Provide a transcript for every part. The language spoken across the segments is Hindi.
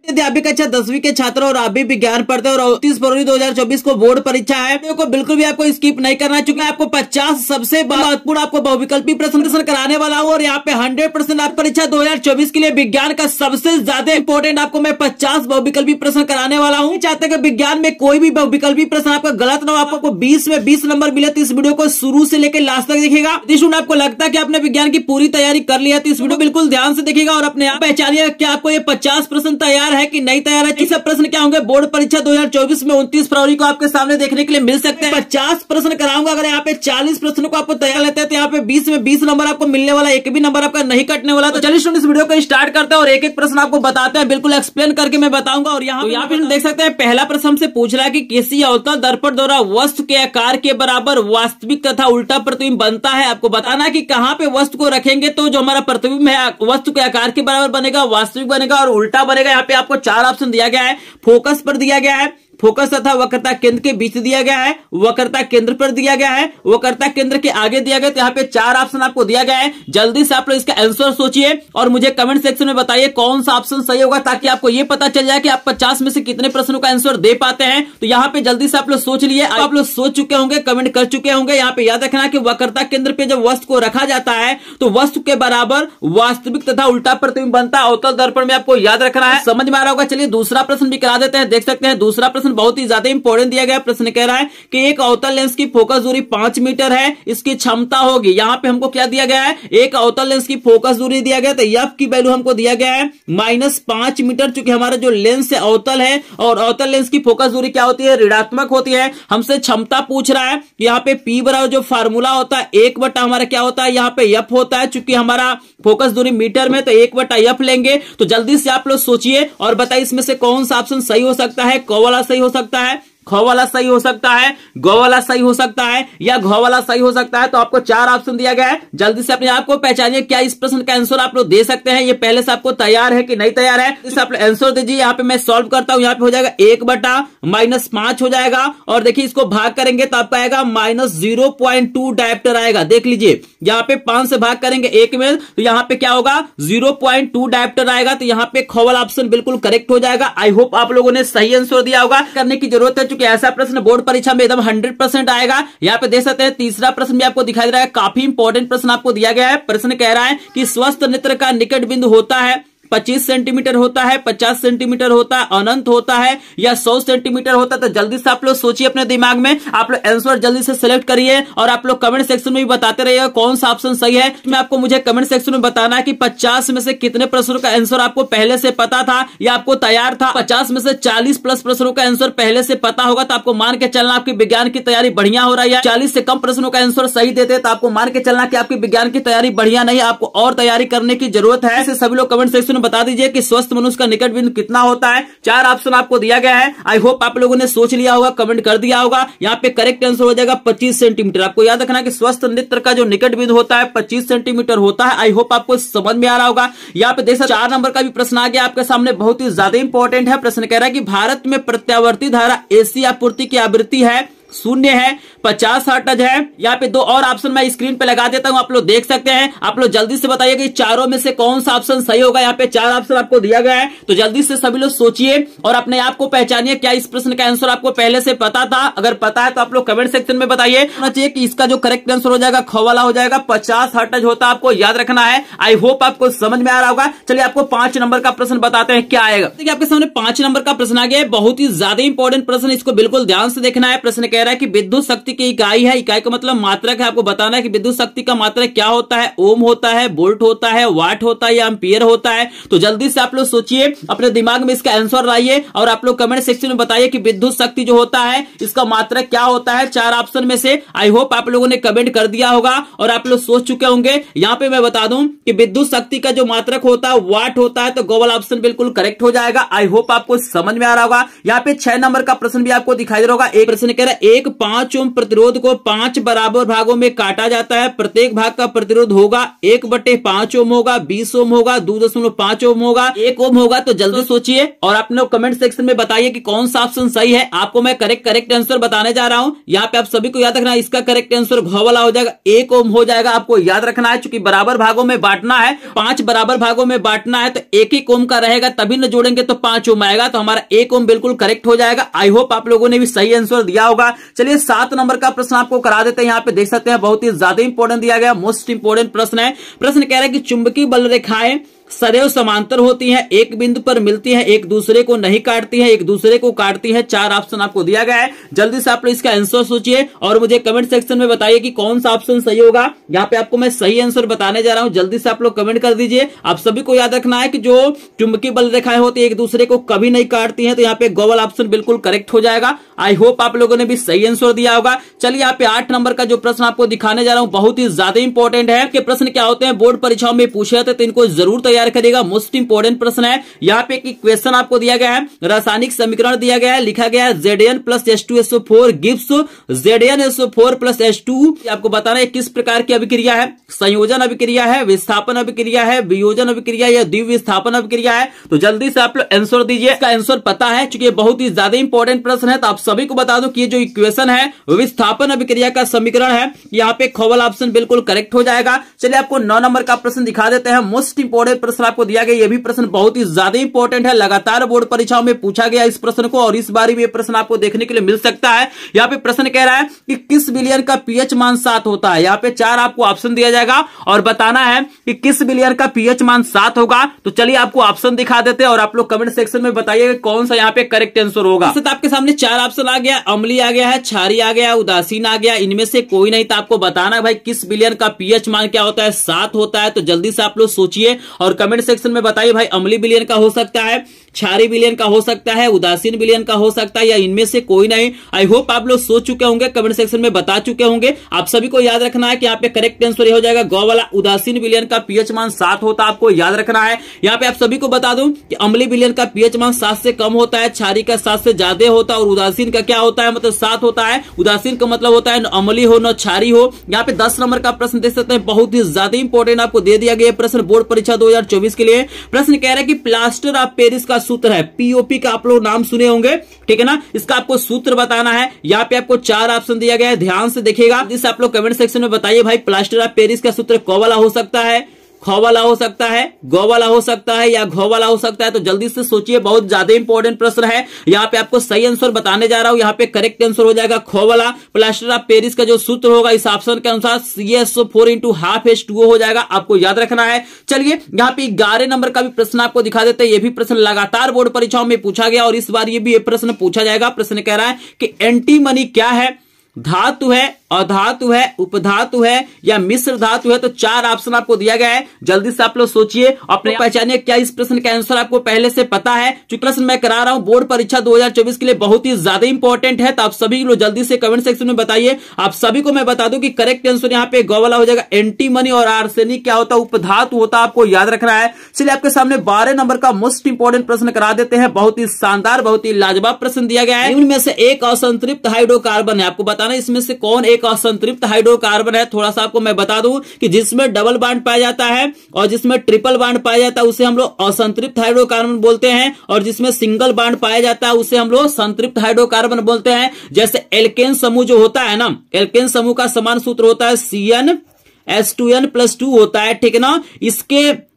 अभी कक्षा 10वीं के छात्र और अभी विज्ञान पढ़ते हैं और 29 फरवरी 2024 को बोर्ड परीक्षा है। तो बिल्कुल भी आपको स्किप नहीं करना है, चूंकि आपको 50 सबसे महत्वपूर्ण आपको बहुविकल्पी प्रश्न कराने वाला हूँ और यहाँ पे 100% आप परीक्षा 2024 के लिए विज्ञान का सबसे ज्यादा इंपॉर्टेंट आपको मैं 50 बहुविकल्पी प्रश्न कराने वाला हूँ। चाहते हैं कि विज्ञान में कोई भी बहुविकल्पी प्रश्न आपका गलत ना हो, आपको 20 में 20 नंबर मिले, तो इस वीडियो को शुरू से लेकर लास्ट तक देखिएगा। यदि आपको लगता है कि आपने विज्ञान की पूरी तैयारी कर लिया तो इस वीडियो बिल्कुल ध्यान से देखिएगा और अपने आप पहचानिएगा कि आपको ये 50 प्रश्न तैयार है कि नहीं तैयार है। सब प्रश्न क्या होंगे बोर्ड परीक्षा 2024 में 29 फरवरी को आपके सामने देखने के लिए मिल सकते हैं। 50 प्रश्न कराऊंगा, अगर यहाँ पे 40 प्रश्नों को आपको तैयार लेते हैं तो यहाँ पे 20 में 20 नंबर आपको मिलने वाला, एक भी नंबर आपका नहीं कटने वाला। तो चलिए इस वीडियो को स्टार्ट करते हैं और एक एक प्रश्न आपको बताते हैं, बिल्कुल एक्सप्लेन करके मैं बताऊंगा। और यहाँ पे हम देख सकते हैं पहला प्रश्न हमसे पूछ रहा है कि किसी अवतल दर्पण द्वारा वस्तु के आकार के बराबर वास्तविक तथा उल्टा प्रतिबिंब बनता है। आपको बताना कि कहाँ पे वस्तु को रखेंगे तो जो हमारा प्रतिबिंब है वस्तु के आकार के बराबर बनेगा, वास्तविक बनेगा और उल्टा बनेगा। यहाँ पे आपको 4 ऑप्शन दिया गया है। फोकस पर दिया गया है, फोकस तथा वक्रता केंद्र के बीच दिया गया है, वक्रता केंद्र पर दिया गया है, वक्रता केंद्र के आगे दिया गया। तो यहाँ पे 4 ऑप्शन आपको दिया गया है। जल्दी से आप लोग इसका आंसर सोचिए और मुझे कमेंट सेक्शन में बताइए कौन सा ऑप्शन सही होगा, ताकि आपको ये पता चल जाए कि आप 50 में से कितने प्रश्नों का आंसर दे पाते हैं। तो यहाँ पे जल्दी से आप लोग सोच लिए, आप लोग सोच चुके होंगे, कमेंट कर चुके होंगे। यहाँ पे याद रखना कि वक्रता केंद्र पे जब वस्तु को रखा जाता है तो वस्तु के बराबर वास्तविक तथा उल्टा प्रतिबिंब बनता है। अवतल दर्पण में आपको याद रखना है, समझ में आ रहा होगा। चलिए दूसरा प्रश्न भी करा देते हैं। देख सकते हैं दूसरा प्रश्न बहुत ही ज्यादा इंपॉर्टेंट दिया गया। प्रश्न कह रहा है कि एक अवतल लेंस की फोकस दूरी 5 मीटर है, इसकी क्षमता होगी। यहां पे हमको क्या दिया गया है, एक अवतल लेंस की फोकस दूरी दिया गया, तो एफ की वैल्यू हमको दिया गया है -5 मीटर। चूंकि हमारा जो लेंस है अवतल है और अवतल लेंस की फोकस दूरी क्या होती है, ऋणात्मक होती है। हमसे क्षमता पूछ रहा है, यहाँ पे P बराबर जो फार्मूला होता है 1/, हमारा क्या होता है, यहाँ पे एफ होता है। चूंकि हमारा फोकस दूरी मीटर में तो 1/f लेंगे। तो जल्दी से आप लोग सोचिए और बताइए इसमें से कौन सा ऑप्शन सही हो सकता है। क वाला सही हो सकता है, ख वाला सही हो सकता है, ग वाला सही हो सकता है या घ वाला सही हो सकता है। तो आपको 4 ऑप्शन दिया गया है। जल्दी से अपने आप को पहचानिए, क्या इस प्रश्न का आंसर आप लोग दे सकते हैं। ये पहले से आपको तैयार है कि नहीं तैयार है, इसे आप आंसर दीजिए। यहाँ पे मैं सॉल्व करता हूं। यहाँ पे हो जाएगा 1/-5 हो जाएगा और देखिए इसको भाग करेंगे तो आपका आएगा -0.2 डायोप्टर आएगा। देख लीजिए यहाँ पे 5 से भाग करेंगे 1 में तो यहाँ पे क्या होगा 0.2 डायोप्टर आएगा। तो यहाँ पे ख वाला ऑप्शन बिल्कुल करेक्ट हो जाएगा। आई होप आप लोगों ने सही आंसर दिया होगा। करने की जरूरत है क्योंकि ऐसा प्रश्न बोर्ड परीक्षा में एकदम 100% आएगा। यहाँ पे देख सकते हैं तीसरा प्रश्न भी आपको दिखाई दे रहा है, काफी इंपॉर्टेंट प्रश्न आपको दिया गया है। प्रश्न कह रहा है कि स्वस्थ नेत्र का निकट बिंदु होता है 25 सेंटीमीटर होता है, 50 सेंटीमीटर होता है, अनंत होता है या 100 सेंटीमीटर होता है। तो जल्दी से आप लोग सोचिए अपने दिमाग में, आप लोग आंसर जल्दी से सिलेक्ट करिए और आप लोग कमेंट सेक्शन में भी बताते रहिएगा कौन सा ऑप्शन सही है। मैं आपको मुझे कमेंट सेक्शन में बताना है कि 50 में से कितने प्रश्नों का आंसर आपको पहले से पता था या आपको तैयार था। 50 में से 40 प्लस प्रश्नों का आंसर पहले से पता होगा तो आपको मान के चलना आपकी विज्ञान की तैयारी बढ़िया हो रही है। 40 से कम प्रश्नों का आंसर सही देते तो आपको मान के चलना कि आपकी विज्ञान की तैयारी बढ़िया नहीं, आपको और तैयारी करने की जरूरत है। ऐसे सभी लोग कमेंट सेक्शन में बता दीजिए कि मनुष्य का निकट बिंदु कितना होता है। 4 ऑप्शन आपको दिया गया है। आई होप आप लोगों ने सोच लिया होगा, कमेंट कर दिया होगा। यहाँ पे करेक्ट आंसर हो जाएगा 25 सेंटीमीटर। आपको याद रखना कि स्वस्थ नेत्र का जो निकट बिंदु होता है 25 सेंटीमीटर होता है। आई होप आपको समझ में आ रहा होगा। यहाँ पे देखा 4 नंबर का भी प्रश्न आ गया आपके सामने, बहुत ही ज्यादा इंपॉर्टेंट है। प्रश्न कह रहा है कि भारत में प्रत्यावर्ती धारा एसी आपूर्ति की आवृत्ति है 0 है, 50 हर्ट्ज है। यहाँ पे 2 और ऑप्शन मैं स्क्रीन पे लगा देता हूं, आप लोग देख सकते हैं। आप लोग जल्दी से बताइए कि चारों में से कौन सा ऑप्शन सही होगा। यहाँ पे 4 ऑप्शन आपको दिया गया है। तो जल्दी से सभी लोग सोचिए और अपने आप को पहचानिए, क्या इस प्रश्न का आंसर आपको पहले से पता था। अगर पता है तो आप लोग कमेंट सेक्शन में बताइए। चाहिए कि इसका जो करेक्ट आंसर हो जाएगा ख वाला हो जाएगा, 50 हर्ट्ज होता है। आपको याद रखना है। आई होप आपको समझ में आ रहा होगा। चलिए आपको 5 नंबर का प्रश्न बताते हैं क्या आएगा। देखिए आपके सामने 5 नंबर का प्रश्न आ गया है, बहुत ही ज्यादा इंपॉर्टेंट प्रश्न, इसको बिल्कुल ध्यान से देखना है। प्रश्न कह रहा है कि विद्युत शक्ति की इकाई है, इकाई का मतलब मात्रक है। आपको बताना है कि विद्युत शक्ति का मात्रक क्या होता है, ओम होता है, वोल्ट होता है, वाट होता है या एम्पियर होता है। तो जल्दी से आप लोग सोचिए, अपने दिमाग में इसका आंसर लाइए और आप लोग कमेंट सेक्शन में बताइए कि विद्युत शक्ति जो होता है इसका मात्रक क्या होता है 4 ऑप्शन में से। आई होप आप लोगों ने कमेंट कर दिया होगा और आप लोग सोच चुके होंगे। यहाँ पे मैं बता दूं कि विद्युत शक्ति का जो मात्रक होता है वाट होता है, तो गो वाला ऑप्शन बिल्कुल करेक्ट हो जाएगा। आई होप आपको समझ में आ रहा होगा। यहाँ पे 6 नंबर का प्रश्न भी आपको दिखाई दे रहा होगा। एक प्रश्न कह रहा है एक 5 ओम प्रतिरोध को 5 बराबर भागों में काटा जाता है। प्रत्येक भाग का प्रतिरोध होगा 1/5 ओम होगा, 20 ओम होगा, 2.5 ओम होगा, 1 ओम होगा। तो जल्दी सोचिए और आप लोग कमेंट सेक्शन में बताइए कि कौन सा ऑप्शन सही है। आपको मैं करेक्ट आंसर बताने जा रहा हूं। यहाँ पे आप सभी को याद रखना है, इसका करेक्ट आंसर घ वाला हो जाएगा, 1 ओम हो जाएगा। आपको याद रखना है, चूंकि बराबर भागों में बांटना है, 5 बराबर भागों में बांटना है, तो 1 ओम का रहेगा, तभी न जोड़ेंगे तो 5 ओम आएगा। तो हमारा 1 ओम बिल्कुल करेक्ट हो जाएगा। आई होप आप लोगों ने भी सही आंसर दिया होगा। चलिए 7 नंबर का प्रश्न आपको करा देते हैं। यहाँ पे देख सकते हैं बहुत ही ज्यादा इंपॉर्टेंट दिया गया, मोस्ट इंपॉर्टेंट प्रश्न है। प्रश्न कह रहा है कि चुंबकीय बल रेखाएं सदैव समांतर होती हैं, एक बिंदु पर मिलती हैं, एक दूसरे को नहीं काटती हैं, एक दूसरे को काटती हैं। 4 ऑप्शन आपको दिया गया है। जल्दी से आप लोग इसका आंसर सोचिए और मुझे कमेंट सेक्शन में बताइए कि कौन सा ऑप्शन सही होगा। यहाँ पे आपको मैं सही आंसर बताने जा रहा हूं, जल्दी से आप लोग कमेंट कर दीजिए। आप सभी को याद रखना है कि जो चुंबकीय बल रेखाएं होती है एक दूसरे को कभी नहीं काटती हैं, तो यहाँ पे गोवल ऑप्शन बिल्कुल करेक्ट हो जाएगा। आई होप आप लोगों ने भी सही आंसर दिया होगा। चलिए यहाँ पे 8 नंबर का जो प्रश्न आपको दिखाने जा रहा हूं बहुत ही ज्यादा इंपॉर्टेंट है। कि प्रश्न क्या होते हैं, बोर्ड परीक्षाओं में पूछे जाते हैं, तो इनको जरूर तैयार करिएगा। मोस्ट इंपॉर्टेंट प्रश्न है। यहाँ पे एक इक्वेशन आपको दिया गया है, रासायनिक समीकरण दिया गया है, लिखा गया है Zn+H2SO4 गिव्स Zn+SO4+H2। आपको बताना है किस प्रकार की अभिक्रिया है, संयोजन अभिक्रिया है, विस्थापन अभिक्रिया है, वियोजन अभिक्रिया या द्विविस्थापन अभिक्रिया है। तो जल्दी से आप लोग आंसर दीजिए। इसका आंसर पता है, चूंकि बहुत ही ज्यादा इंपॉर्टेंट प्रश्न है, तो आप सभी को बता दो कि ये जो इक्वेशन है विस्थापन अभिक्रिया का समीकरण है। यहाँ पे ख वाला ऑप्शन बिल्कुल करेक्ट हो जाएगा। चलिए आपको 9 नंबर का प्रश्न दिखा देते हैं। मोस्ट इंपॉर्टेंट प्रश्न आपको दिया गया, ये भी प्रश्न बहुत ही ज्यादा इंपॉर्टेंट है। लगातार बोर्ड परीक्षाओं में पूछा गया इस प्रश्न को, और इस बार भी ये प्रश्न आपको देखने के लिए मिल सकता है। यहाँ पे प्रश्न कह रहा है कि किस विलयन का पीएच मान 7 होता है। यहाँ पे 4 आपको ऑप्शन दिया जाएगा और बताना है कि किस विलयन का पीएच मान 7 होगा। तो चलिए आपको ऑप्शन दिखा देते हैं और आप लोग कमेंट सेक्शन में बताइए कौन सा यहाँ पे करेक्ट आंसर होगा। तो आपके सामने 4 ऑप्शन आ गया, अम्लीय आ गया है, क्षारीय आ गया, उदासीन आ गया। इनमें से कोई नहीं, तो आपको बताना है भाई किस विलयन का पीएच मान क्या होता है, 7 होता है। तो जल्दी से आप लोग सोचिए और कमेंट सेक्शन में बताइए भाई अम्लीय विलयन का हो सकता है, क्षारीय विलयन का हो सकता है, उदासीन विलयन का हो सकता है, या इनमें से कोई नहीं। आई होप आप लोग सोच चुके होंगे, कमेंट सेक्शन में बता चुके होंगे। आप सभी को याद रखना है कि यहाँ पे करेक्ट आंसर हो जाएगा ग वाला, उदासीन विलयन का पीएच मान 7 होता है। आपको याद रखना है। यहाँ पे आप सभी को बता दूं कि अम्लीय विलयन का पीएच मान 7 से कम होता है, क्षारीय का 7 से ज्यादा होता है, और उदासीन का क्या होता है, मतलब 7 होता है। उदासीन का मतलब होता है न अम्लीय हो न क्षारीय हो। यहाँ पे 10 नंबर का प्रश्न देख सकते हैं, बहुत ही ज्यादा इंपॉर्टेंट आपको दे दिया गया प्रश्न बोर्ड परीक्षा 2024 के लिए। प्रश्न कह रहा है कि प्लास्टर ऑफ पेरिस का सूत्र है, पीओपी का आप लोग नाम सुने होंगे, ठीक है ना। इसका आपको सूत्र बताना है। यहाँ पे आपको 4 ऑप्शन दिया गया है, ध्यान से देखिएगा। जिससे आप लोग कमेंट सेक्शन में बताइए भाई प्लास्टर ऑफ पेरिस का सूत्र क वाला हो सकता है, ख वाला हो सकता है, ग वाला हो सकता है, या घ वाला हो सकता है। तो जल्दी से सोचिए, बहुत ज्यादा इंपॉर्टेंट प्रश्न है। यहाँ पे आपको सही आंसर बताने जा रहा हूं। यहाँ पे करेक्ट आंसर हो जाएगा ख वाला। प्लास्टर ऑफ पेरिस का जो सूत्र होगा इस ऑप्शन के अनुसार CaSO4 × ½ H2O हो जाएगा। आपको याद रखना है। चलिए यहाँ पे 11 नंबर का भी प्रश्न आपको दिखा देते हैं। ये भी प्रश्न लगातार बोर्ड परीक्षाओं में पूछा गया और इस बार ये भी प्रश्न पूछा जाएगा। प्रश्न कह रहा है कि एंटीमनी क्या है, धातु है, अधातु है, उपधातु है, या मिश्र धातु है। तो 4 ऑप्शन आपको दिया गया है। जल्दी से आप लोग सोचिए, अपने पहचानिए क्या इस प्रश्न का आंसर आपको पहले से पता है। जो प्रश्न मैं करा रहा हूं बोर्ड परीक्षा 2024 के लिए बहुत ही ज्यादा इंपॉर्टेंट है। तो आप सभी लोग जल्दी से कमेंट सेक्शन में बताइए। आप सभी को मैं बता दूं कि करेक्ट आंसर यहाँ पे ग वाला हो जाएगा। एंटीमनी और आर्सेनिक क्या होता है, उपधातु होता है। आपको याद रखना है। चलिए आपके सामने 12 नंबर का मोस्ट इंपॉर्टेंट प्रश्न करा देते हैं। बहुत ही शानदार, बहुत ही लाजवाब प्रश्न दिया गया है। इनमें से एक असंतृप्त हाइड्रोकार्बन है। आपको बताना इसमें से कौन एक असंतृप्त हाइड्रोकार्बन है। थोड़ा सा आपको मैं बता दूं कि जिसमें डबल बॉन्ड पाया जाता है और जिसमें ट्रिपल बॉन्ड पाया जाता है उसे हम लोग असंतृप्त हाइड्रोकार्बन बोलते हैं, और जिसमें सिंगल बॉन्ड पाया जाता है उसे हम लोग संतृप्त हाइड्रोकार्बन बोलते हैं। जैसे एल्केन समूह जो होता है ना, एल्केन समूह का समान सूत्र होता है CnH2n+2 होता है, ठीक है ना।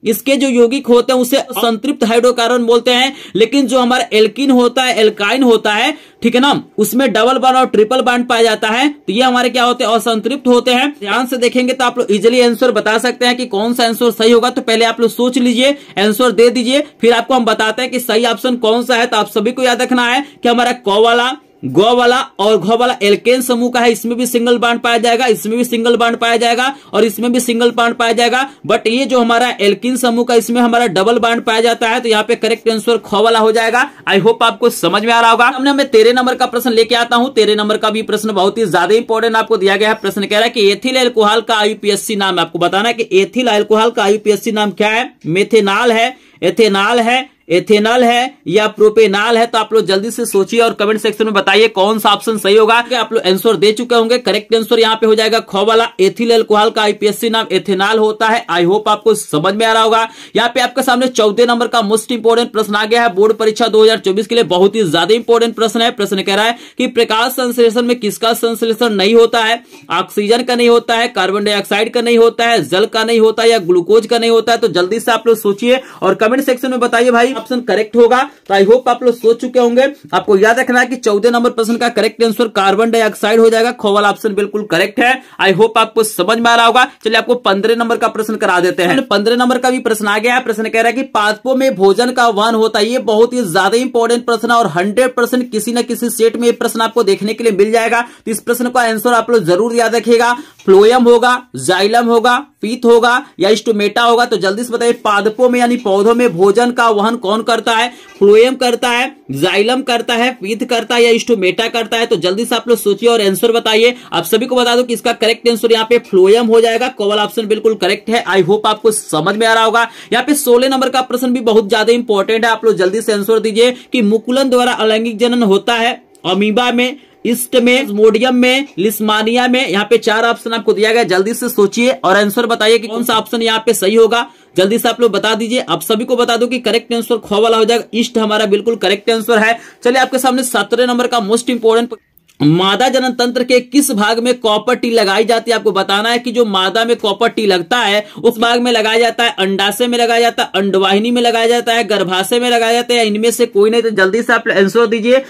इसके जो यौगिक होते हैं उसे संतृप्त हाइड्रोकार्बन बोलते हैं। लेकिन जो हमारा एल्कीन होता है, एल्काइन होता है, ठीक है ना, उसमें डबल बॉन्ड और ट्रिपल बॉन्ड पाया जाता है। तो ये हमारे क्या होते हैं, असंतृप्त होते हैं। ध्यान से देखेंगे तो आप लोग इजिली आंसर बता सकते हैं कि कौन सा आंसर सही होगा। तो पहले आप लोग सोच लीजिए, आंसर दे दीजिए, फिर आपको हम बताते हैं कि सही ऑप्शन कौन सा है। तो आप सभी को याद रखना है कि हमारा क वाला, ग वाला और घ वाला एल्केन समूह का है। इसमें भी सिंगल बॉन्ड पाया जाएगा, इसमें भी सिंगल बॉन्ड पाया जाएगा, और इसमें भी सिंगल बॉन्ड पाया जाएगा। बट ये जो हमारा एल्कीन समूह का, इसमें हमारा डबल बॉन्ड पाया जाता है। तो यहाँ पे करेक्ट आंसर ख वाला हो जाएगा। आई होप आपको समझ में आ रहा होगा। हमने मैं 13 नंबर का प्रश्न लेके आता हूं। 13 नंबर का भी प्रश्न बहुत ही ज्यादा इंपॉर्टेंट आपको दिया गया है। प्रश्न कह रहा है कि एथिल अल्कोहल का IUPAC नाम। आपको बताना है कि एथिल अल्कोहल का IUPAC नाम क्या है। मेथेनॉल है, एथेनॉल है, एथेनॉल है या प्रोपेनॉल है? तो आप लोग जल्दी से सोचिए और कमेंट सेक्शन में बताइए कौन सा ऑप्शन सही होगा। आप लोग आंसर दे चुके होंगे। करेक्ट आंसर यहाँ पे हो जाएगा ख वाला, एथिल अल्कोहल का आईपीएससी नाम एथेनॉल होता है। आई होप आपको समझ में आ रहा होगा। यहाँ पे आपके सामने 14 नंबर का मोस्ट इंपोर्टेंट प्रश्न आ गया है बोर्ड परीक्षा 2024 के लिए। बहुत ही ज्यादा इंपॉर्टेंट प्रश्न है। प्रश्न कह रहा है कि प्रकाश संश्लेषण में किसका संश्लेषण नहीं होता है? ऑक्सीजन का नहीं होता है, कार्बन डाइऑक्साइड का नहीं होता है, जल का नहीं होता है या ग्लूकोज का नहीं होता है? तो जल्दी से आप लोग सोचिए और कमेंट सेक्शन में बताइए भाई ऑप्शन करेक्ट होगा। तो आई होप आप लोग सोच चुके होंगे। आपको याद रखना है कि 14 नंबर प्रश्न का करेक्ट आंसर कार्बन डाइऑक्साइड हो जाएगा। ख वाला ऑप्शन बिल्कुल करेक्ट है। आई होप आपको समझ में आ रहा होगा। चलिए आपको 15 नंबर का प्रश्न करा देते हैं। 15 नंबर का भी प्रश्न आ गया है। प्रश्न कह रहा है कि पादपों में भोजन का वहन होता है। ये बहुत ही ज्यादा इंपॉर्टेंट प्रश्न है और 100% किसी न किसी सेट में ये प्रश्न आपको देखने के लिए मिल जाएगा। तो इस प्रश्न का आंसर आप लोग जरूर याद रखिएगा। फ्लोएम होगा, जाइलम होगा, पीत होगा या स्टोमेटा होगा? तो जल्दी से बताइए पादपों में यानी पौधों में भोजन का वहन कौन करता है? फ्लोएम करता है, जाइलम करता है, पीत करता है या स्टोमेटा करता है? तो जल्दी से आप लोग सोचिए और आंसर बताइए। आप सभी को बता दो कि इसका करेक्ट आंसर यहाँ पे फ्लोएम हो जाएगा। कॉल ऑप्शन बिल्कुल करेक्ट है। आई होप आपको समझ में आ रहा होगा। यहाँ पे 16 नंबर का प्रश्न भी बहुत ज्यादा इंपॉर्टेंट है। आप लोग जल्दी से आंसर दीजिए कि मुकुलन द्वारा अलैंगिक जनन होता है अमीबा में, ईस्ट में, मोडियम में, लिस्मानिया में? यहाँ पे 4 ऑप्शन आपको दिया गया। जल्दी से सोचिए और आंसर बताइए कि कौन सा ऑप्शन यहाँ पे सही होगा। जल्दी से आप लोग बता दीजिए। आप सभी को बता दो कि करेक्ट आंसर ख वाला हो जाएगा। ईस्ट हमारा बिल्कुल करेक्ट आंसर है। चलिए आपके सामने 17 नंबर का मोस्ट इंपोर्टेंट मादा जनन तंत्र के किस भाग में कॉपर टी लगाई जाती है? आपको बताना है कि जो मादा में कॉपर टी लगता है उस भाग में लगाया जाता है, अंडाशय में लगाया जाता है, अंडवाहिनी में लगाया जाता है, गर्भाशय में लगाया जाता है, इनमें से कोई नहीं? तो जल्दी से आप आंसर दीजिए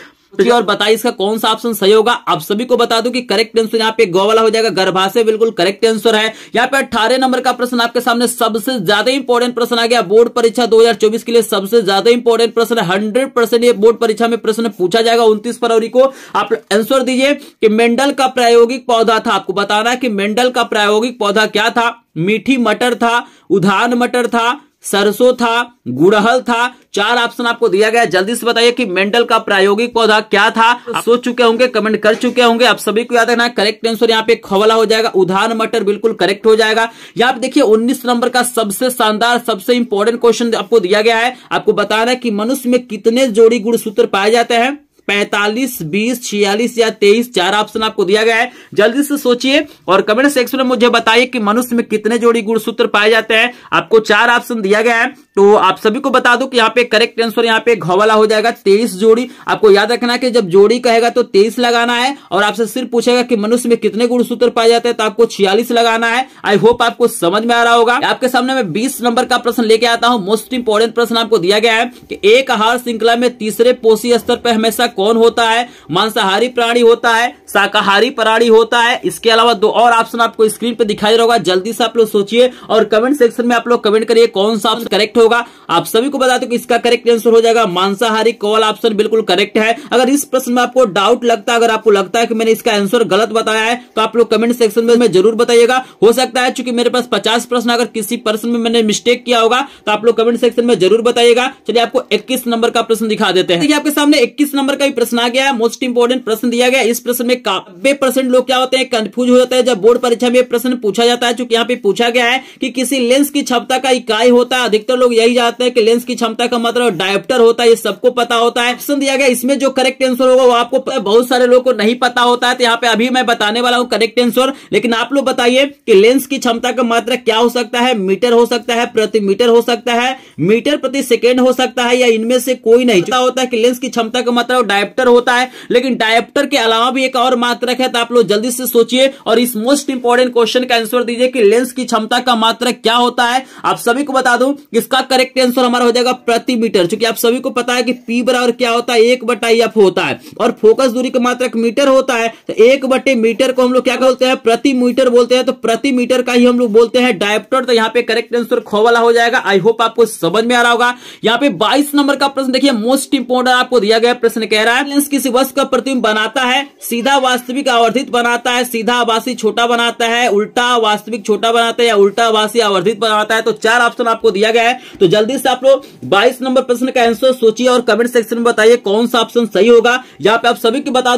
और बताइए इसका कौन सा ऑप्शन सही होगा। आप सभी को बता दूं कि करेक्ट आंसर यहाँ पे गो वाला हो जाएगा। गर्भाशय बिल्कुल करेक्ट आंसर है। यहाँ पे 18 नंबर का प्रश्न आपके सामने सबसे ज्यादा इंपॉर्टेंट प्रश्न आ गया बोर्ड परीक्षा 2024 के लिए। सबसे ज्यादा इंपॉर्टेंट प्रश्न है। 100% ये बोर्ड परीक्षा में प्रश्न पूछा जाएगा 29 फरवरी को। आप आंसर दीजिए कि मेंडल का प्रायोगिक पौधा था। आपको बताना है कि मेंडल का प्रायोगिक पौधा क्या था? मीठी मटर था, उधान मटर था, सरसों था, गुड़हल था? 4 ऑप्शन आपको दिया गया। जल्दी से बताइए कि मेंडल का प्रायोगिक पौधा क्या था। आप सोच चुके होंगे, कमेंट कर चुके होंगे। आप सभी को याद रखना है करेक्ट आंसर यहाँ पे ख वाला हो जाएगा। उधान मटर बिल्कुल करेक्ट हो जाएगा। यहाँ पे देखिए 19 नंबर का सबसे शानदार सबसे इंपॉर्टेंट क्वेश्चन आपको दिया गया है। आपको बताना है कि मनुष्य में कितने जोड़ी गुणसूत्र पाए जाते हैं? 45, 20, 46 या 23? 4 ऑप्शन आपको दिया गया है। जल्दी से सोचिए और कमेंट सेक्शन में मुझे बताइए कि मनुष्य में कितने जोड़ी गुणसूत्र पाए जाते हैं। आपको 4 ऑप्शन दिया गया है। तो आप सभी को बता दो कि यहाँ पे करेक्ट आंसर यहाँ पे घ वाला हो जाएगा 23 जोड़ी। आपको याद रखना है कि जब जोड़ी कहेगा तो 23 लगाना है और आपसे सिर्फ पूछेगा कि मनुष्य में कितने गुणसूत्र पाए जाते हैं तो आपको 46 लगाना है। आई होप आपको समझ में आ रहा होगा। आपके सामने मैं 20 नंबर का प्रश्न लेके आता हूं। मोस्ट इंपोर्टेंट प्रश्न आपको दिया गया है कि एक आहार श्रृंखला में तीसरे पोषी स्तर पर हमेशा कौन होता है? मांसाहारी प्राणी होता है, शाकाहारी प्राणी होता है? इसके अलावा 2 और ऑप्शन आपको स्क्रीन पे दिखाई दे रहा होगा। जल्दी से आप लोग सोचिए और कमेंट सेक्शन में आप लोग कमेंट करिए कौन सा ऑप्शन करेक्ट होगा। आप सभी को बता दो कि इसका करेक्ट आंसर हो जाएगा मांसाहारी। कॉल ऑप्शन बिल्कुल करेक्ट है। अगर इस प्रश्न में आपको डाउट लगता है, अगर आपको लगता है कि मैंने इसका आंसर गलत बताया है तो आप लोग कमेंट सेक्शन में जरूर बताइएगा। हो सकता है चूंकि मेरे पास 50 प्रश्न, अगर किसी प्रश्न में मैंने मिस्टेक किया होगा तो आप लोग कमेंट सेक्शन में जरूर बताइएगा। चलिए आपको 21 नंबर का प्रश्न दिखा देते हैं। आपके सामने 21 नंबर का भी प्रश्न आ गया है। मोस्ट इंपोर्टेंट प्रश्न दिया गया। इस प्रश्न में 90% लोग क्या होते हैं, कंफ्यूज हो जाते हैं जब बोर्ड परीक्षा में प्रश्न पूछा जाता है। चूंकि यहाँ पे पूछा गया है कि किसी लेंस की क्षमता का इकाई होता है। अधिकतर लोग यही जानते हैं कि लेंस की क्षमता का मतलब डायोप्टर होता है। ये सबको पता होता है। ऑप्शन दिया गया, इसमें जो करेक्ट आंसर होगा वो आपको बहुत सारे लोगों को नहीं पता होता है। तो यहाँ पे अभी मैं बताने वाला हूँ करेक्ट आंसर। लेकिन आप लोग बताइए कि लेंस की क्षमता का मात्रा क्या हो सकता है? मीटर हो सकता है, प्रति मीटर हो सकता है, मीटर प्रति सेकेंड हो सकता है या इनमें से कोई नहीं? पता होता है कि लेंस की क्षमता का मतलब डायोप्टर होता है, लेकिन डायोप्टर के अलावा भी एक और मात्रक है। तो आप लोग जल्दी से सोचिए और इस मोस्ट इंपोर्टेंट क्वेश्चन का आंसर दीजिए कि लेंस की क्षमता का मात्रक क्या होता है। आप सभी को बता दूं इसका करेक्ट आंसर हमारा हो जाएगा प्रति मीटर। क्योंकि आप सभी को पता है कि P बराबर क्या होता है, 1/F होता है और फोकस दूरी का मात्रक मीटर होता है। तो 1/मीटर को हम लोग क्या बोलते हैं? प्रति मीटर बोलते हैं। तो प्रति मीटर का ही हम लोग बोलते हैं डायोप्टर। तो यहाँ पे करेक्ट आंसर ख वाला हो जाएगा। आई होप आपको समझ में आ रहा होगा। यहाँ पे 22 नंबर का प्रश्न देखिए, मोस्ट इंपोर्टेंट आपको दिया गया प्रश्न कह रहा है लेंस किसी वस्तु का प्रतिबिंब बनाता है, सीधा वास्तविक आवर्धित बनाता है, सीधा आभासी छोटा बनाता है, उल्टा वास्तविक छोटा बनाता है या उल्टा आभासी आवर्धित बनाता है। तो 4 ऑप्शन आपको दिया गया है। तो जल्दी से आप लोग 22 नंबर प्रश्न का आंसर सोचिए और कमेंट सेक्शन में बताइए कौन सा ऑप्शन सही होगा। यहाँ पे आप सभी को बता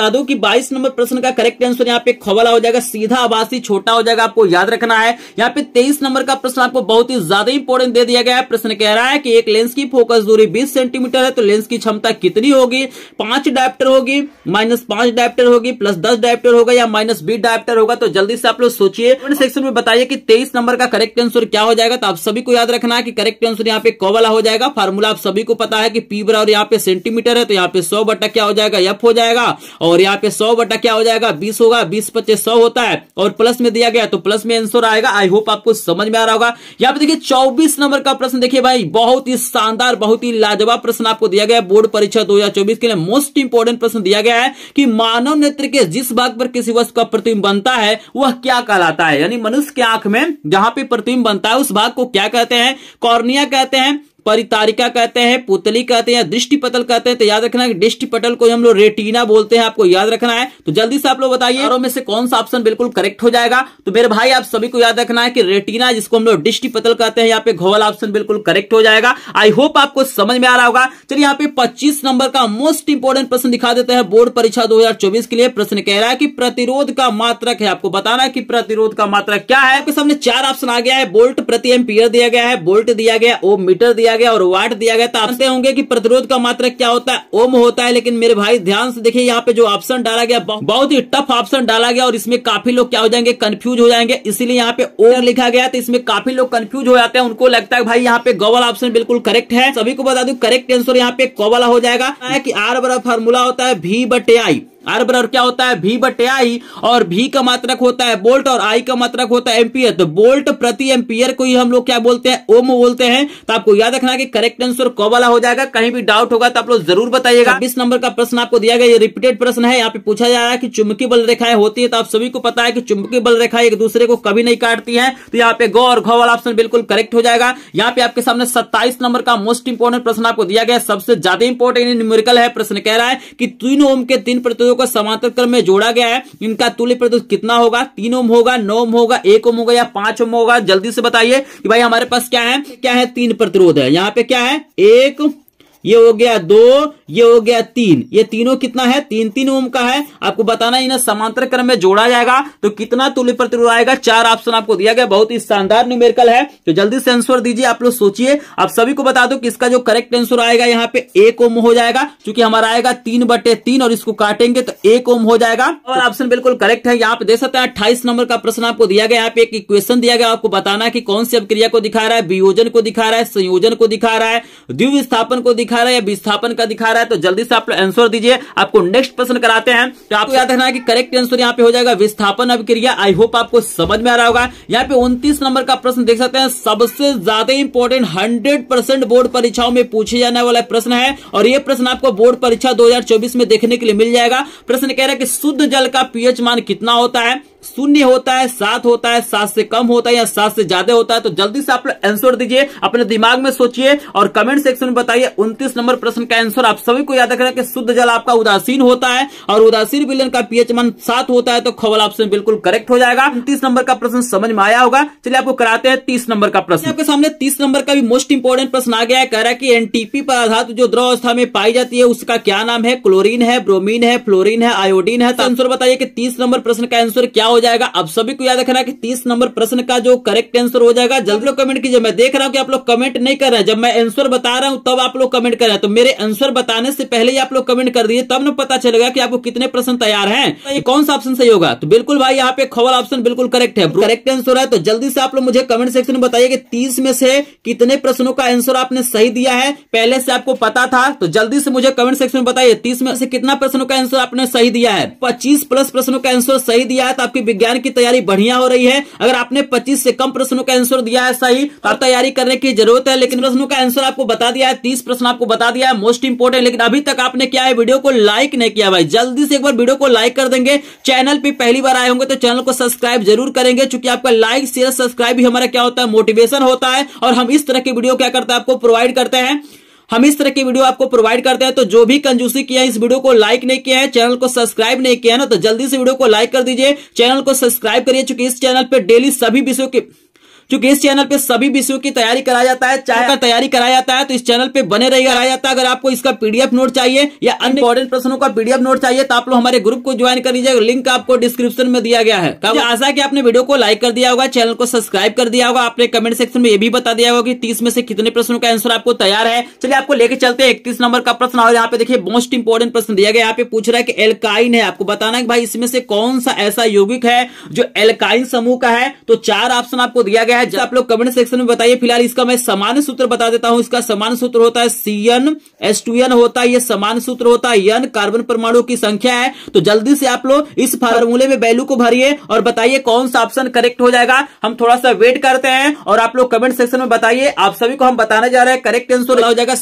दूं कि 22 नंबर प्रश्न का करेक्ट आंसर यहाँ पे खवाला हो जाएगा, सीधा आभासी छोटा हो जाएगा, आपको याद रखना है। यहाँ पे 23 नंबर का प्रश्न आपको बहुत ही ज्यादा इंपॉर्टेंट दे दिया गया है। प्रश्न कह रहा है कि एक लेंस की फोकस दूरी 20 सेंटीमीटर है तो लेंस की क्षमता कितनी होगी? 5 डायप्टर होगी, -5 डायप्टर होगी, +10 डायप्टर होगा या -20 डायप्टर होगा। तो जल्दी से आप लोग सोचिए, कमेंट सेक्शन में बताइए कि 23 नंबर का करेक्ट आंसर क्या हो जाएगा। तो आप सभी को याद रखना है कि करेक्ट आंसर यहाँ पे क वाला हो जाएगा। फार्मूला आप सभी को पता है कि P बराबर यहाँ पे सेंटीमीटर है तो यहाँ पे 100 बटा क्या हो जाएगा? F हो जाएगा। और यहाँ पे 100 बटा क्या हो जाएगा? 20 होगा, 20 × 25 100 होता है और प्लस में दिया गया तो प्लस में आंसर आएगा। आई होप आपको समझ में आ रहा होगा। यहाँ पे देखिए 24 नंबर का प्रश्न देखिए भाई, बहुत ही शानदार, बहुत ही लाजवाब प्रश्न आपको दिया गया है। बोर्ड परीक्षा 2024 के लिए मोस्ट इंपोर्टेंट प्रश्न दिया गया है कि मानव नेत्र के जिस भाग पर किसी वस्तु का प्रतिबिंब बनता है वह क्या कहलाता है? यानी मनुष्य की आंख में जहां पे प्रतिबिंब बनता है उस भाग को क्या कहते हैं? कॉर्निया कहते हैं, परितारिका कहते हैं, पुतली कहते हैं, दृष्टि पटल कहते हैं। तो याद रखना कि दृष्टि पटल को हम लोग रेटिना बोलते हैं, आपको याद रखना है। तो जल्दी से आप लोग बताइए चारों में से कौन सा ऑप्शन बिल्कुल करेक्ट हो जाएगा। तो मेरे भाई आप सभी को याद रखना है कि रेटिना, जिसको हम लोग दृष्टि पटल कहते हैं, यहाँ पे घ वाला ऑप्शन बिल्कुल करेक्ट हो जाएगा। आई होप आपको समझ में आ रहा होगा। चलिए यहाँ पे 25 नंबर का मोस्ट इंपोर्टेंट प्रश्न दिखा देते हैं बोर्ड परीक्षा 2024 के लिए। प्रश्न कह रहा है कि प्रतिरोध का मात्रक है, आपको बताना है कि प्रतिरोध का मात्रक क्या है। आपके सामने 4 ऑप्शन आ गया है। वोल्ट प्रति एम्पीयर दिया गया है, वोल्ट दिया गया, ओम मीटर दिया गया और वाट दिया गया। तो आप जानते होंगे कि प्रतिरोध का मात्रक क्या होता है? ओम होता है। लेकिन मेरे भाई ध्यान से देखिए, यहाँ पे जो ऑप्शन डाला गया बहुत ही टफ ऑप्शन डाला गया और इसमें काफी लोग क्या हो जाएंगे? कंफ्यूज हो जाएंगे। इसीलिए यहाँ पे ओम लिखा गया, तो इसमें काफी लोग कंफ्यूज हो जाते हैं। उनको लगता है भाई यहाँ पे ग वाला ऑप्शन बिल्कुल करेक्ट है। सभी को बता दूं करेक्ट आंसर यहाँ पे क वाला हो जाएगा कि R बराबर फार्मूला होता है V/I। R बराबर क्या होता है? V/I और V का मात्रक होता है वोल्ट और I का मात्रक होता है एम्पियर। तो वोल्ट प्रति एम्पियर को ही हम लोग क्या बोलते हैं? ओम बोलते हैं। तो आपको याद रखना कि करेक्ट आंसर क वाला हो जाएगा। कहीं भी डाउट होगा तो आप लोग जरूर बताइएगा। 20 नंबर का प्रश्न आपको दिया गया, ये रिपीटेड प्रश्न है। यहाँ पे पूछा जा रहा है कि चुंबकीय बल रेखाएं होती है। तो आप सभी को पता है कि चुंबकीय बल रेखाएं एक दूसरे को कभी नहीं काटती है। तो यहाँ पे ग और घ वाला ऑप्शन बिल्कुल करेक्ट हो जाएगा। यहाँ पे आपके सामने 27 नंबर का मोस्ट इंपोर्टेंट प्रश्न आपको दिया गया, सबसे ज्यादा इंपोर्टेंट न्यूमेरिकल है। प्रश्न कह रहा है कि 3 ओम के 3 प्रतिरोधों को समांतर क्रम में जोड़ा गया है, इनका तुल्य प्रतिरोध कितना होगा? 3 ओम होगा, 9 ओम होगा, 1 ओम होगा या 5 ओम होगा? जल्दी से बताइए कि भाई हमारे पास क्या है? 3 प्रतिरोध है। यहाँ पे क्या है? 1, ये हो गया 2, ये हो गया 3। ये तीनों कितना है? 3 ओम का है। आपको बताना इन्हें समांतर क्रम में जोड़ा जाएगा तो कितना तुल्य प्रतिरोध आएगा। 4 ऑप्शन आपको दिया गया, बहुत ही शानदार न्यूमेरिकल है। तो जल्दी से आंसर दीजिए। आप लोग सोचिए। आप सभी को बता दो कि इसका जो करेक्ट आंसर आएगा यहाँ पे 1 ओम हो जाएगा, क्योंकि हमारा आएगा 3/3 और इसको काटेंगे तो 1 ओम हो जाएगा। और ऑप्शन बिल्कुल करेक्ट है। यहाँ पे देख सकते हैं 28 नंबर का प्रश्न आपको दिया गया। यहाँ पे एक इक्वेशन दिया गया, आपको बताना है कि कौन सी अभिक्रिया को दिखा रहा है? वियोजन को दिखा रहा है, संयोजन को दिखा रहा है, द्विविस्थापन को दिखा रहा है या विस्थापन का दिखा रहा है। तो जल्दी से आप आंसर दीजिए। आपको नेक्स्ट प्रश्न कराते हैं। तो आपको याद रखना है कि करेक्ट आंसर यहाँ पे हो जाएगा विस्थापन अभिक्रिया। आई होप आपको समझ में आ रहा होगा। यहाँ पे 29 नंबर का प्रश्न देख सकते हैं, सबसे ज्यादा इंपॉर्टेंट 100% बोर्ड परीक्षाओं में पूछे जाने वाला प्रश्न है और यह प्रश्न आपको बोर्ड परीक्षा 2024 में देखने के लिए मिल जाएगा। प्रश्न कह रहा है कि शुद्ध जल का पीएच मान कितना होता है? 0 होता है, 7 होता है, 7 से कम होता है या 7 से ज्यादा होता है? तो जल्दी से आप आंसर दीजिए, अपने दिमाग में सोचिए और कमेंट सेक्शन में बताइए 29 नंबर प्रश्न का आंसर। आप सभी को याद रखना कि शुद्ध जल आपका उदासीन होता है और उदासीन विलयन का पीएच मान 7 होता है। तो ख वाला ऑप्शन बिल्कुल करेक्ट हो जाएगा। 29 नंबर का प्रश्न समझ में आया होगा। चलिए आपको कराते हैं 30 नंबर का प्रश्न। आपके सामने 30 नंबर का भी मोस्ट इंपोर्टेंट प्रश्न आ गया है। कह रहा है कि एनटीपी पदार्थ जो द्रव अवस्था में पाई जाती है उसका क्या नाम है? क्लोरीन है, ब्रोमीन है, फ्लोरीन है, आयोडीन है। तो आंसर बताइए कि 30 नंबर प्रश्न का आंसर क्या हो जाएगा। आप सभी को याद रखना कि 30 नंबर प्रश्न का जो करेक्ट आंसर हो जाएगा, जल्दी लोग कमेंट कीजिए। मैं देख रहा हूं कि आप लोग कमेंट नहीं कर रहे हैं। जब मैं आंसर बता रहा हूं तब आप लोग कमेंट कर रहे हैं। तो मेरे आंसर बताने से पहले ही आप लोग कमेंट कर दिए, तब न पता चलेगा कि आपको कितने प्रश्न तैयार हैं। तो ये कौन सा ऑप्शन सही होगा? तो बिल्कुल भाई यहाँ पे ख वाला ऑप्शन बिल्कुल करेक्ट है, करेक्ट आंसर है। तो जल्दी से आप लोग मुझे कमेंट सेक्शन में बताइए कि 30 में से कितने प्रश्नों का आंसर आपने सही दिया है। पहले से आपको पता था तो जल्दी से मुझे कमेंट सेक्शन में बताइए 30 में से कितना प्रश्नों का आंसर आपने सही दिया है। 25+ प्रश्नों का आंसर सही दिया है तो आपकी विज्ञान की तैयारी बढ़िया हो रही है। अगर आपने 25 से कम प्रश्नों का आंसर दिया है सही तो आप तैयारी करने की जरूरत है। लेकिन प्रश्नों का आंसर आपको बता दिया है, 30 प्रश्न आपको बता दिया है मोस्ट इंपोर्टेंट। लेकिन अभी तक आपने क्या है, वीडियो को लाइक नहीं किया भाई। जल्दी से एक बार वीडियो को लाइक कर देंगे। चैनल पे पहली बार आए होंगे तो चैनल को सब्सक्राइब जरूर करेंगे, क्योंकि आपका लाइक शेयर सब्सक्राइब भी हमारा क्या होता है, मोटिवेशन होता है। और हम इस तरह की वीडियो क्या करते हैं, आपको प्रोवाइड करते हैं। हम इस तरह की वीडियो आपको प्रोवाइड करते हैं। तो जो भी कंजूसी किया है, इस वीडियो को लाइक नहीं किया है, चैनल को सब्सक्राइब नहीं किया है ना, तो जल्दी से वीडियो को लाइक कर दीजिए, चैनल को सब्सक्राइब करिए। चूंकि इस चैनल पे डेली सभी विषयों की तैयारी कराया जाता है, चाहे का तैयारी कराया जाता है, तो इस चैनल पे बने रहिएगा जाता है। अगर आपको इसका पीडीएफ नोट चाहिए या अन्य इंपॉर्टेंट प्रश्नों का पीडीएफ नोट चाहिए तो आप लोग हमारे ग्रुप को ज्वाइन कर लीजिए, लिंक आपको डिस्क्रिप्शन में दिया गया है। मुझे आशा है कि आपने वीडियो को लाइक कर दिया होगा, चैनल को सब्सक्राइब कर दिया होगा, आपने कमेंट सेक्शन में ये भी बता दिया होगा कि 30 में से कितने प्रश्नों का आंसर आपको तैयार है। चलिए आपको लेके चलते हैं 31 नंबर का प्रश्न। और यहाँ पे देखिए मोस्ट इंपोर्टेंट प्रश्न दिया गया, यहाँ पे पूछ रहा है कि एल्काइन है, आपको बताना है कि भाई इसमें से कौन सा ऐसा यौगिक है जो एल्काइन समूह का है। तो 4 ऑप्शन आपको दिया गया है, आप लोग कमेंट सेक्शन में बताइए। फिलहाल इसका मैं सामान्य सूत्र बता देता हूं। इसका सामान्य सूत्र होता है CnH2n होता है, ये सामान्य सूत्र होता है। n कार्बन परमाणु की संख्या है। तो जल्दी से आप लोग इस फार्मूले में वैल्यू को भरिए और बताइए कौन सा ऑप्शन करेक्ट हो जाएगा। हम थोड़ा सा वेट करते हैं और आप लोग कमेंट सेक्शन में बताइए। आप सभी को हम बताने जा रहे हैं करेक्ट आंसर हो जाएगा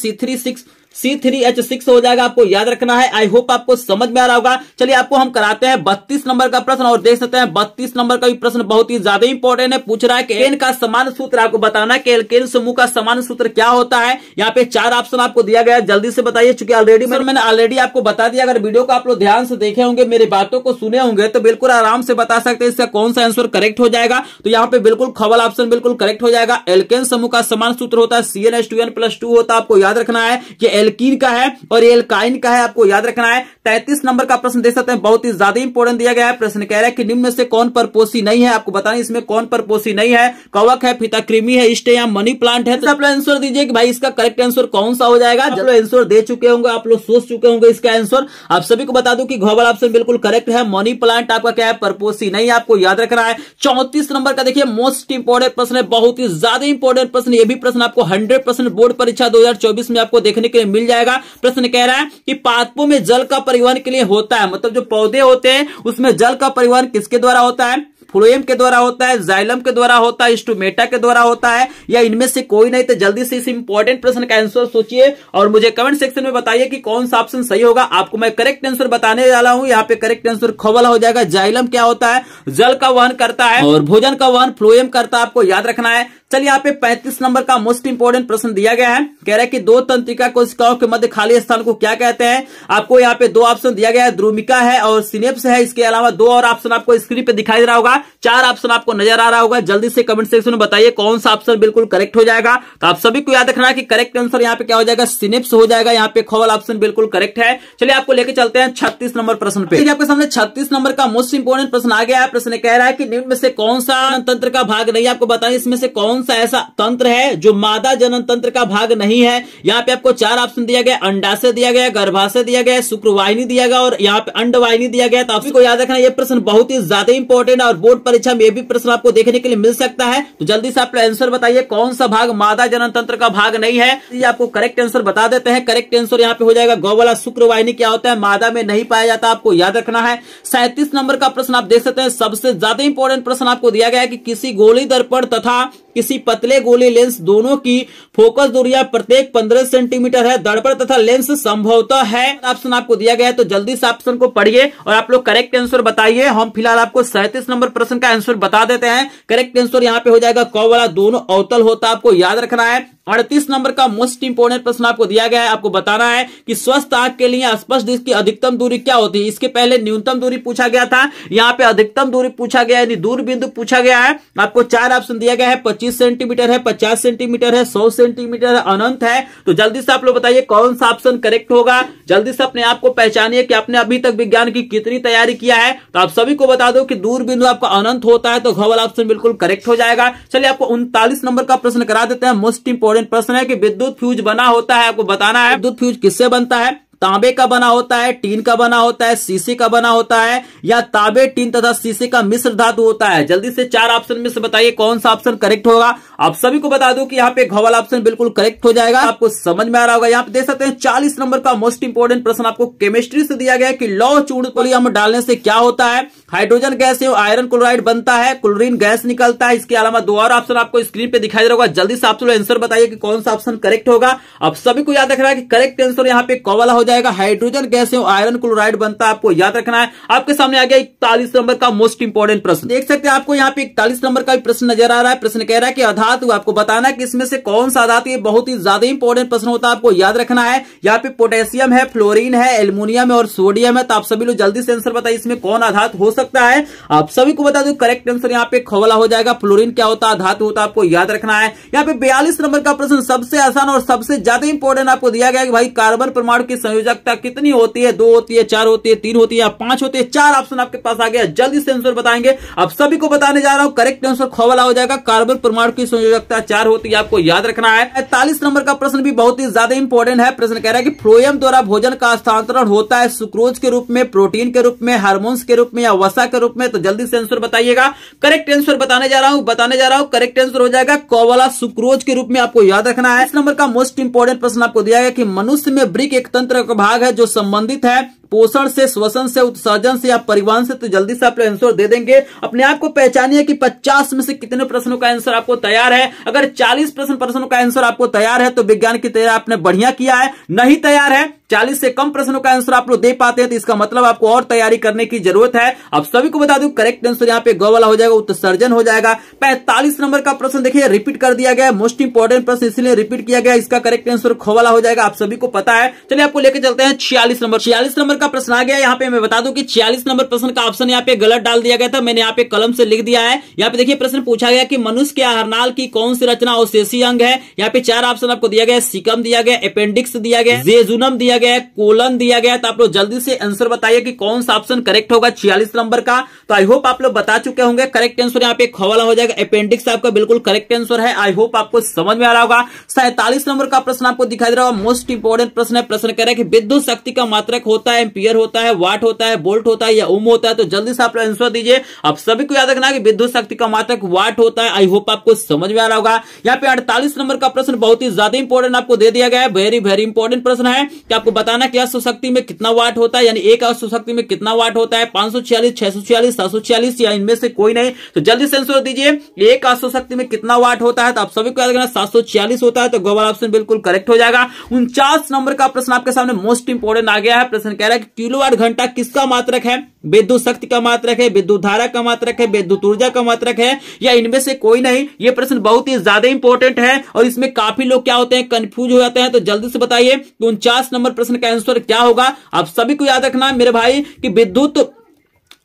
C3H6 हो जाएगा, आपको याद रखना है। आई होप आपको समझ में आ रहा होगा। चलिए आपको हम कराते हैं 32 नंबर का प्रश्न और देख सकते हैं 32 नंबर का भी प्रश्न बहुत ही ज्यादा इंपॉर्टेंट है। पूछ रहा है कि एन का समान सूत्र, आपको बताना है कि एल्केन समूह का समान सूत्र क्या होता है। यहाँ पे 4 ऑप्शन आपको दिया गया है, जल्दी से बताइए। चूंकि मैंने ऑलरेडी आपको बता दिया, अगर वीडियो को आप लोग ध्यान से देखे होंगे, मेरी बातों को सुने होंगे, तो बिल्कुल आराम से बता सकते हैं इसका कौन सा आंसर करेक्ट हो जाएगा। तो यहाँ पे बिल्कुल खवल ऑप्शन बिल्कुल करेक्ट हो जाएगा। एल्केन समूह का समान सूत्र होता है CnH2n+2 होता है, आपको याद रखना है कि एल्कीन का है और एल्काइन का है, आपको याद रखना है। 33 नंबर का प्रश्न देख सकते हैं, बहुत ही ज्यादा इंपॉर्टेंट दिया गया है। प्रश्न कह रहा है कि निम्न में से कौन परपोषी नहीं है, आपको बताना इसमें कौन परपोषी नहीं है। कवक है, फीताकृमि है, इष्ट या मनी प्लांट है। तो आप लोग आंसर दीजिए कि भाई इसका करेक्ट आंसर कौन सा हो जाएगा। आप लोग आंसर दे चुके होंगे, आप लोग सोच चुके होंगे इसका आंसर। आप सभी को बता दूं कि घोवल ऑप्शन बिल्कुल करेक्ट है। मनी प्लांट आपका क्या है, परपोषी नहीं है, आपको याद रखना है। 34 नंबर का देखिए मोस्ट इंपॉर्टेंट प्रश्न है, बहुत ही ज्यादा इंपॉर्टेंट प्रश्न। ये भी प्रश्न आपको 100% बोर्ड परीक्षा 2024 में आपको देखने के लिए मिल जाएगा। प्रश्न कह रहा है कि पादपों में जल का परिवहन के लिए होता है, मतलब जो पौधे होते हैं उसमें जल का परिवहन किसके द्वारा होता है। फ्लोएम के द्वारा होता है, जाइलम के द्वारा होता है, स्टोमेटा के द्वारा होता है, या इनमें से कोई नहीं। तो जल्दी से इस इंपॉर्टेंट प्रश्न का आंसर सोचिए और मुझे कमेंट सेक्शन में बताइए कि कौन सा ऑप्शन सही होगा। आपको मैं करेक्ट आंसर बताने वाला हूं। यहाँ पे करेक्ट आंसर खवल हो जाएगा। जाइलम क्या होता है, जल का वहन करता है और भोजन का वहन फ्लोएम करता है, आपको याद रखना है। चलिए यहाँ पे 35 नंबर का मोस्ट इंपोर्टेंट प्रश्न दिया गया है। कह रहा है कि 2 तंत्रिका कोशिकाओं के मध्य खाली स्थान को क्या कहते हैं। आपको यहाँ पे 2 ऑप्शन दिया गया है, द्रुमिका है और सिनेप्स है। इसके अलावा 2 और ऑप्शन आपको स्क्रीन पे दिखाई दे रहा होगा। 4 ऑप्शन आपको नजर आ रहा होगा। जल्दी से कमेंट सेक्शन में बताइए कौन सा ऑप्शन बिल्कुल करेक्ट हो जाएगा। तो आप सभी को याद रखना है कि करेक्ट आंसर यहाँ पे क्या हो जाएगा, सिनेप्स हो जाएगा। यहाँ पे खवल ऑप्शन बिल्कुल करेक्ट है। चलिए आपको लेके चलते हैं 36 नंबर प्रश्न पे। आपके सामने 36 नंबर का मोस्ट इंपोर्टेंट प्रश्न आ गया है। प्रश्न कह रहा है कि निम्न में से कौन सा तंत्र का भाग नहीं है। आपको बताइए इसमें से कौन सा ऐसा तंत्र है जो मादा जनन तंत्र का भाग नहीं है। यहाँ पे आपको 4 ऑप्शन दिया गया, अंडाशय दिया गया, गर्भाशय दिया गया, शुक्रवाहिनी दिया गया और यहाँ पे अंडवाहिनी दिया गया। तो आपको याद रखना ये प्रश्न बहुत ही ज्यादा इंपॉर्टेंट है और बोर्ड परीक्षा में ये भी प्रश्न आपको देखने के लिए मिल सकता है। तो जल्दी से आप आंसर बताइए कौन सा भाग मादा जनन तंत्र का भाग नहीं है। ये आपको करेक्ट आंसर बता देते हैं। करेक्ट आंसर यहाँ पे हो जाएगा गौवला। शुक्रवाहिनी क्या होता है, मादा में नहीं पाया जाता, आपको याद रखना है। 37 नंबर का प्रश्न आप देख सकते हैं, सबसे ज्यादा इंपॉर्टेंट प्रश्न आपको दिया गया है कि किसी गोली दर्पण तथा किसी पतले गोली लेंस दोनों की फोकस दूरियां प्रत्येक 15 सेंटीमीटर है। दर्पण तथा लेंस संभवतः है। ऑप्शन आपको दिया गया है, तो जल्दी से ऑप्शन को पढ़िए और आप लोग करेक्ट आंसर बताइए। हम फिलहाल आपको 37 नंबर प्रश्न का आंसर बता देते हैं। करेक्ट आंसर यहाँ पे हो जाएगा क वाला, दोनों अवतल होता है, आपको याद रखना है। 38 नंबर का मोस्ट इंपोर्टेंट प्रश्न आपको दिया गया है। आपको बताना है कि स्वस्थ आंख के लिए स्पष्ट डिस्क की अधिकतम दूरी क्या होती है। इसके पहले न्यूनतम दूरी पूछा गया था, यहाँ पे अधिकतम दूरी पूछा गया है, दूर बिंदु पूछा गया है। आपको 4 ऑप्शन दिया गया है, 25 सेंटीमीटर है, 50 सेंटीमीटर है, 100 सेंटीमीटर है, अनंत है। तो जल्दी से आप लोग बताइए कौन सा ऑप्शन करेक्ट होगा। जल्दी से अपने आप को पहचानिए कि आपने अभी तक विज्ञान की कितनी तैयारी किया है। तो आप सभी को बता दो कि दूर बिंदु आपका अनंत होता है, तो घ वाला ऑप्शन बिल्कुल करेक्ट हो जाएगा। चलिए आपको 39 नंबर का प्रश्न करा देते हैं। मोस्ट इंपोर्टेंट प्रश्न है कि विद्युत फ्यूज बना होता है। आपको बताना है विद्युत फ्यूज किससे बनता है। तांबे का बना होता है, टीन का बना होता है, शीशे का बना होता है, या तांबे, टीन तथा शीशे का मिश्र धातु होता है। जल्दी से 4 ऑप्शन में से बताइए कौन सा ऑप्शन करेक्ट होगा। आप सभी को बता दूं कि यहाँ पे घ वाला ऑप्शन बिल्कुल करेक्ट हो जाएगा। आपको समझ में आ रहा होगा। यहाँ पे देख सकते हैं 40 नंबर का मोस्ट इंपोर्टेंट प्रश्न आपको केमिस्ट्री से दिया गया है कि लौह चूर्ण पोलियम डालने से क्या होता है। हाइड्रोजन गैस एवं आयरन क्लोराइड बनता है, क्लोरीन गैस निकलता है। इसके अलावा 2 और ऑप्शन आपको स्क्रीन पे दिखाई दे रहा होगा। जल्दी से आप लोग आंसर बताइए कि कौन सा ऑप्शन करेक्ट होगा। आप सभी को याद रखना है कि करेक्ट आंसर यहाँ पे क वाला हो जाएगा। हाइड्रोजन गैस एवं आयरन क्लोराइड बनता है, आपको याद रखना है। आपके सामने आ गया 41 नंबर का मोस्ट इंपोर्टेंट प्रश्न। देख सकते हैं आपको यहाँ पे 41 नंबर का भी प्रश्न नजर आ रहा है। प्रश्न कह रहा है कि आधार धातु, आपको बताना है कि इसमें से कौन सा धातु, ये बहुत ही ज्यादा इंपॉर्टेंट प्रश्न होता है, आपको याद रखना है। यहाँ पे पोटेशियम है, फ्लोरीन है, एल्युमिनियम है और सोडियम है। तो आप सभी लोग जल्दी से आंसर बताइए इसमें कौन आधातु हो सकता है। आप सभी को बता दो करेक्ट आंसर यहाँ पे खवला हो जाएगा। फ्लोरीन क्या होता है, धातु होता है, आपको याद रखना है। यहाँ पे 42 नंबर का प्रश्न सबसे आसान और सबसे ज्यादा इंपॉर्टेंट आपको दिया गया कि भाई कार्बन परमाणु की संयोजकता कितनी होती है, 2 होती है, 4 होती है, 3 होती है या 5 होती है। 4 ऑप्शन आपके पास आ गया, जल्दी से आंसर बताएंगे। अब सभी को बताने जा रहा हूं, करेक्ट आंसर खवला हो जाएगा। कार्बन परमाणु की संयोजकता 4 होती है, आपको याद रखना है। 45 नंबर का प्रश्न भी बहुत ही ज्यादा इंपॉर्टेंट है। प्रश्न कह रहा है कि फ्लोएम द्वारा भोजन का हस्तांतरण होता है सुक्रोज के रूप में, प्रोटीन के रूप में, हार्मोन्स के रूप में या वसा के रूप में। तो जल्दी से आंसर बताइएगा। करेक्ट आंसर बताने जा रहा हूं। करेक्ट आंसर हो जाएगा कोवला सुक्रोज के रूप में, आपको याद रखना है। इस नंबर का मोस्ट इंपॉर्टेंट प्रश्न आपको दिया गया कि मनुष्य में ब्रिक एक तंत्र का भाग है जो संबंधित है पोषण से, श्वसन से, उत्सर्जन से या परिवहन से। तो जल्दी से आप लोग आंसर दे देंगे। अपने आप को पहचानिए कि 50 में से कितने प्रश्नों का आंसर आपको तैयार है। अगर 40 प्रश्नों का आंसर आपको तैयार है तो विज्ञान की तैयारी आपने बढ़िया किया है। नहीं तैयार है, 40 से कम प्रश्नों का आंसर आप लोग दे पाते हैं तो इसका मतलब आपको और तैयारी करने की जरूरत है। अब सभी को बता दूं करेक्ट आंसर यहाँ पे ग वाला हो जाएगा, उत्सर्जन हो जाएगा। 45 नंबर का प्रश्न देखिए रिपीट कर दिया गया, मोस्ट इंपॉर्टेंट प्रश्न इसलिए रिपीट किया गया। इसका करेक्ट आंसर ख वाला हो जाएगा, आप सभी को पता है। चलिए आपको लेकर चलते हैं 46 नंबर। 46 नंबर का प्रश्न आ गया। यहाँ पे मैं बता दूं कि 46 नंबर प्रश्न का ऑप्शन यहाँ पे गलत डाल दिया गया था, मैंने यहाँ पे कलम से लिख दिया है। यहाँ पे देखिए प्रश्न पूछा गया कि मनुष्य के आहारनाल की कौन सी रचना अवशेषीय अंग है। यहाँ पे 4 ऑप्शन आपको दिया गया, सीकम दिया गया, अपेंडिक्स दिया गया, जेजुनम दिया गया, कोलन दिया गया। तो आप लोग जल्दी से आंसर बताइए कि कौन सा ऑप्शन करेक्ट होगा 46 नंबर का। तो आई होप आप लोग बता चुके होंगे। करेक्ट आंसर यहाँ पे खवाला हो जाएगा, अपेंडिक्स आपका बिल्कुल करेक्ट आंसर है। आई होप आपको समझ में आ रहा होगा। 47 नंबर का प्रश्न आपको दिखाई दे रहा होगा, मोस्ट इंपॉर्टेंट प्रश्न है। प्रश्न कह रहा है कि विद्युत शक्ति का मात्रक होता है एम्पियर होता है, वाट होता है, वोल्ट होता है या ओम होता है। तो जल्दी से आप लोग आंसर दीजिए। आप सभी को याद रखना है कि विद्युत शक्ति का मात्रक वाट होता है। आई होप आपको समझ में आ रहा होगा। यहाँ पे 48 नंबर का प्रश्न बहुत ही ज्यादा इंपॉर्टेंट आपको दे दिया गया है। वेरी वेरी इंपॉर्टेंट प्रश्न है कि आपको बताना कि अश्व शक्ति में कितना वाट होता है, यानी एक अश्व शक्ति में कितना वाट होता है, 546, 646, 746 या इनमें से कोई नहीं। तो जल्दी से आंसर दीजिए, एक अश्व शक्ति में कितना वाट होता है। तो आप सभी को याद रखना 746 होता है। तो गो वाला ऑप्शन बिल्कुल करेक्ट हो जाएगा। 49 नंबर का प्रश्न आपके सामने मोस्ट इंपॉर्टेंट आ गया है। प्रश्न कह रहा है कि किलोवाट घंटा किसका मात्रक है, विद्युत शक्ति का मात्रक है, विद्युत धारा का मात्रक है, विद्युत ऊर्जा का मात्रक है या इनमें से कोई नहीं। ये प्रश्न बहुत ही ज्यादा इंपॉर्टेंट है और इसमें काफी लोग क्या होते हैं, कंफ्यूज हो जाते हैं। तो जल्दी से बताइए 49 नंबर प्रश्न का आंसर क्या होगा। आप सभी को याद रखना है मेरे भाई कि विद्युत,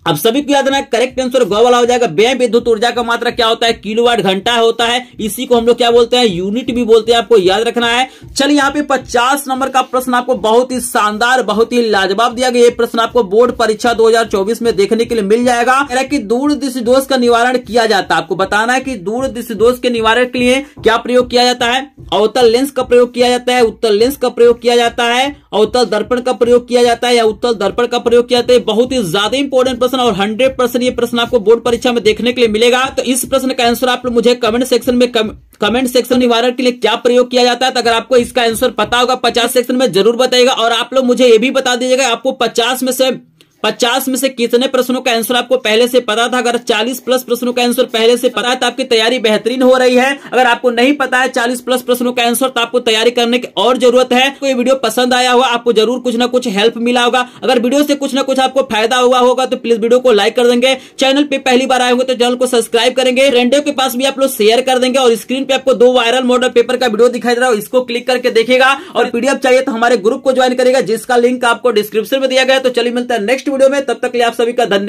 अब सभी को याद रखना करेक्ट आंसर ग वाला हो जाएगा। व्यय विद्युत ऊर्जा का मात्रा क्या होता है, किलोवाट घंटा होता है। इसी को हम लोग क्या बोलते हैं, यूनिट भी बोलते हैं, आपको याद रखना है। चलिए यहाँ पे 50 नंबर का प्रश्न आपको बहुत ही शानदार, बहुत ही लाजवाब दिया गया। ये प्रश्न आपको बोर्ड परीक्षा 2024 में देखने के लिए मिल जाएगा। कह रहा है कि दूर दृष्टि दोष का निवारण किया जाता है। आपको बताना है कि दूर दृष्टि दोष के निवारण के लिए क्या प्रयोग किया जाता है। अवतल लेंस का प्रयोग किया जाता है, उत्तल लेंस का प्रयोग किया जाता है, अवतल दर्पण का प्रयोग किया जाता है या उत्तल दर्पण का प्रयोग किया जाता है। बहुत ही ज्यादा इंपॉर्टेंट प्रश्न और 100% ये प्रश्न आपको बोर्ड परीक्षा में देखने के लिए मिलेगा। तो इस प्रश्न का आंसर आप लोग मुझे कमेंट सेक्शन निवारण के लिए क्या प्रयोग किया जाता है। तो अगर आपको इसका आंसर पता होगा 50 सेक्शन में जरूर बताइएगा। और आप लोग मुझे ये भी बता दीजिएगा आपको 50 में से कितने प्रश्नों का आंसर आपको पहले से पता था। अगर 40 प्लस प्रश्नों का आंसर पहले से पता है तो आपकी तैयारी बेहतरीन हो रही है। अगर आपको नहीं पता है 40 प्लस प्रश्नों का आंसर तो आपको तैयारी करने की और जरूरत है। तो ये वीडियो पसंद आया होगा, आपको जरूर कुछ ना कुछ हेल्प मिला होगा। अगर वीडियो से कुछ ना कुछ आपको फायदा हुआ होगा तो प्लीज वीडियो को लाइक कर देंगे। चैनल पे पहली बार आए होंगे तो चैनल को सब्सक्राइब करेंगे, फ्रेंडों के पास भी आप लोग शेयर कर देंगे। और स्क्रीन पे आपको 2 वायरल मॉडल पेपर का वीडियो दिखाई दे रहा है, इसको क्लिक करके देखिएगा। और पीडीएफ चाहिए तो हमारे ग्रुप को ज्वाइन करेगा जिसका लिंक आपको डिस्क्रिप्शन में दिया गया है। तो चलिए मिलता है नेक्स्ट वीडियो में, तब तक आप सभी का धन्यवाद।